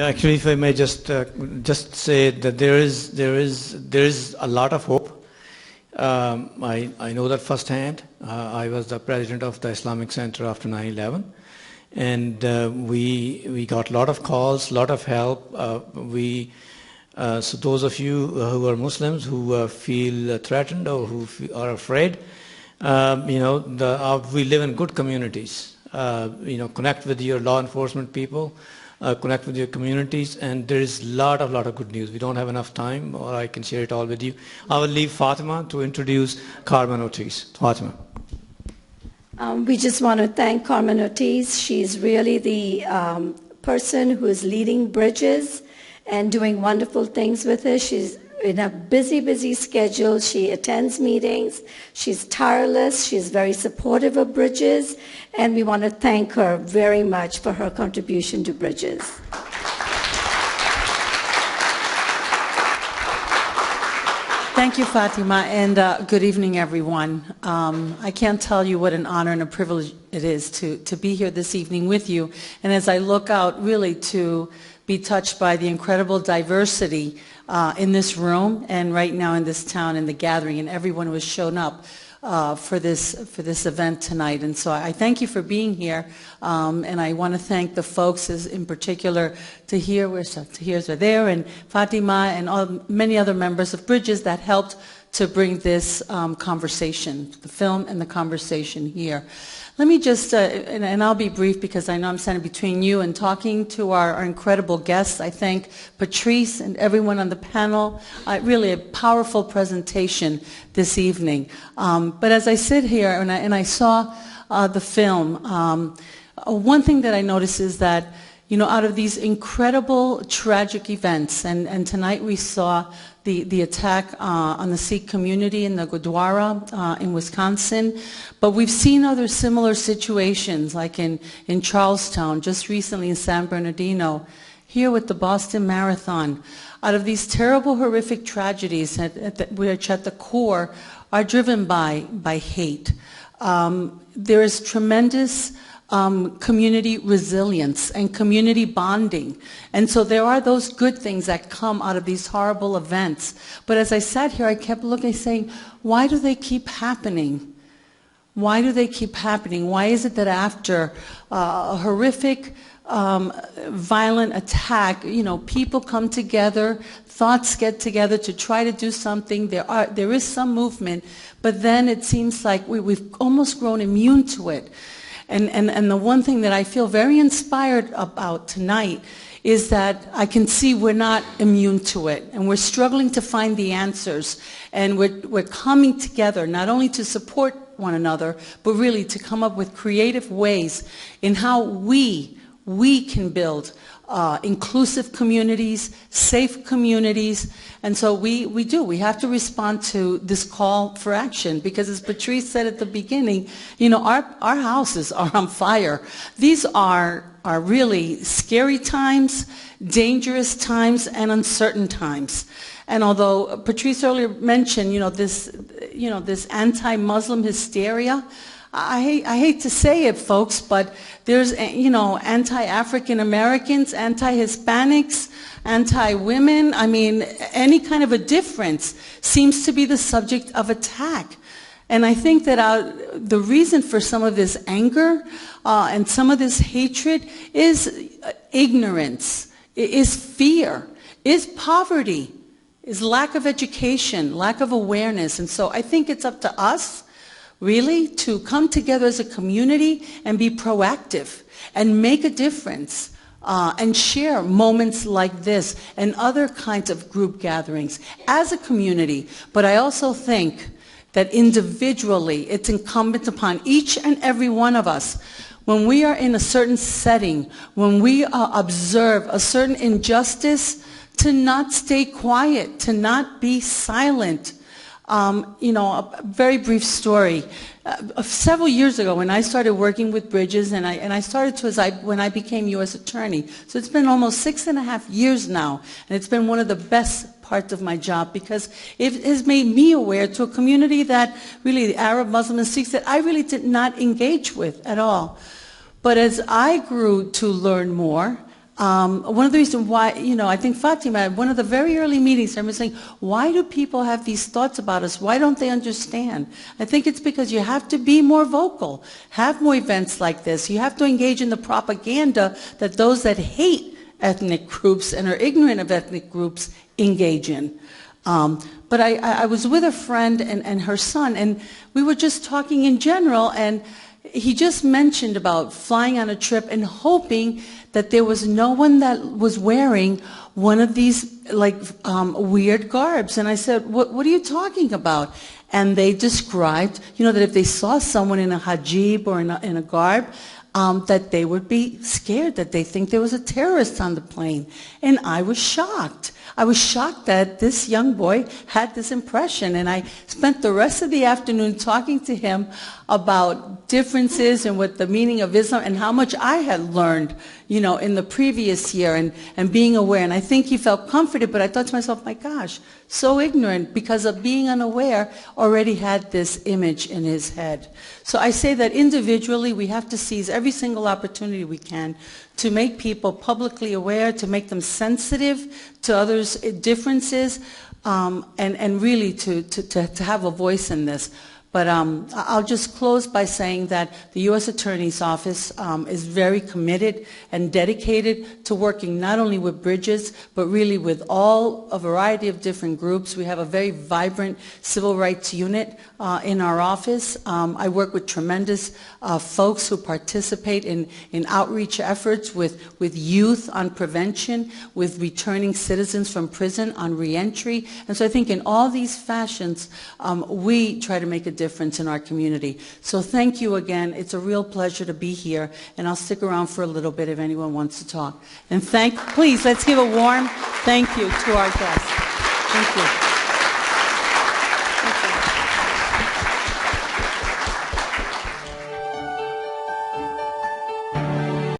Yeah, actually, if I may just say that there is a lot of hope. I know that firsthand. I was the president of the Islamic Center after 9/11, and we got a lot of calls, a lot of help. So those of you who are Muslims who feel threatened or who are afraid, we live in good communities. Connect with your law enforcement people, connect with your communities, and there is a lot of good news. We don't have enough time, or I can share it all with you. I will leave Fatima to introduce Carmen Ortiz. Fatima. We just want to thank Carmen Ortiz. She's really the person who is leading Bridges and doing wonderful things with us. She's in a busy schedule. She attends meetings. She's tireless. She's very supportive of Bridges, and we want to thank her very much for her contribution to Bridges. Thank you, Fatima, and good evening, everyone. I can't tell you what an honor and a privilege it is to be here this evening with you, and as I look out really to be touched by the incredible diversity in this room and right now in this town in the gathering, and everyone who has shown up for this event tonight. And so I thank you for being here, and I want to thank the folks in particular, Tahir's are there, and Fatima, and many other members of Bridges that helped to bring this conversation, the film and the conversation here. Let me just, and I'll be brief because I know I'm standing between you and talking to our incredible guests. I thank Patrice and everyone on the panel. Really a powerful presentation this evening. But as I sit here and I saw the film, one thing that I noticed is that, out of these incredible tragic events, and tonight we saw the attack on the Sikh community in the Gurdwara in Wisconsin, but we've seen other similar situations like in Charlestown, just recently in San Bernardino, here with the Boston Marathon. Out of these terrible, horrific tragedies which at the core are driven by hate, there is tremendous community resilience and community bonding. And so there are those good things that come out of these horrible events. But as I sat here, I kept looking, saying, why do they keep happening? Why do they keep happening? Why is it that after a horrific, violent attack, people come together, thoughts get together to try to do something, there is some movement, but then it seems like we've almost grown immune to it. And the one thing that I feel very inspired about tonight is that I can see we're not immune to it, and we're struggling to find the answers, and we're coming together not only to support one another, but really to come up with creative ways in how we can build inclusive communities, safe communities. And so we have to respond to this call for action, because as Patrice said at the beginning, our houses are on fire. These are really scary times, dangerous times, and uncertain times. And although Patrice earlier mentioned, this anti-Muslim hysteria, I hate to say it, folks, but there's, anti-African Americans, anti-Hispanics, anti-women. I mean, any kind of a difference seems to be the subject of attack. And I think that the reason for some of this anger and some of this hatred is ignorance, is fear, is poverty, is lack of education, lack of awareness. And so I think it's up to us really to come together as a community and be proactive and make a difference and share moments like this and other kinds of group gatherings as a community. But I also think that individually it's incumbent upon each and every one of us, when we are in a certain setting, when we observe a certain injustice, to not stay quiet, to not be silent. A very brief story. Several years ago, when I started working with Bridges, and I started when I became U.S. Attorney, so it's been almost 6.5 years now, and it's been one of the best parts of my job, because it has made me aware to a community that really, the Arab, Muslim, and Sikhs, that I really did not engage with at all. But as I grew to learn more, One of the reasons why, I think Fatima, at one of the very early meetings, I was saying, why do people have these thoughts about us? Why don't they understand? I think it's because you have to be more vocal, have more events like this. You have to engage in the propaganda that those that hate ethnic groups and are ignorant of ethnic groups engage in. But I was with a friend and her son, and we were just talking in general, and he just mentioned about flying on a trip and hoping that there was no one that was wearing one of these weird garbs. And I said, what are you talking about? And they described, that if they saw someone in a hijab or in a garb, that they would be scared, that they think there was a terrorist on the plane. And I was shocked. I was shocked that this young boy had this impression, and I spent the rest of the afternoon talking to him about differences and what the meaning of Islam and how much I had learned, in the previous year and being aware. And I think he felt comforted, but I thought to myself, my gosh, so ignorant because of being unaware, already had this image in his head. So I say that individually we have to seize every single opportunity we can to make people publicly aware, to make them sensitive to others' differences, and really to have a voice in this. But I'll just close by saying that the U.S. Attorney's Office is very committed and dedicated to working not only with Bridges, but really with a variety of different groups. We have a very vibrant civil rights unit in our office. I work with tremendous folks who participate in outreach efforts with youth on prevention, with returning citizens from prison on reentry. And so I think in all these fashions, we try to make a difference in our community. So thank you again. It's a real pleasure to be here, and I'll stick around for a little bit if anyone wants to talk. And please, let's give a warm thank you to our guests. Thank you.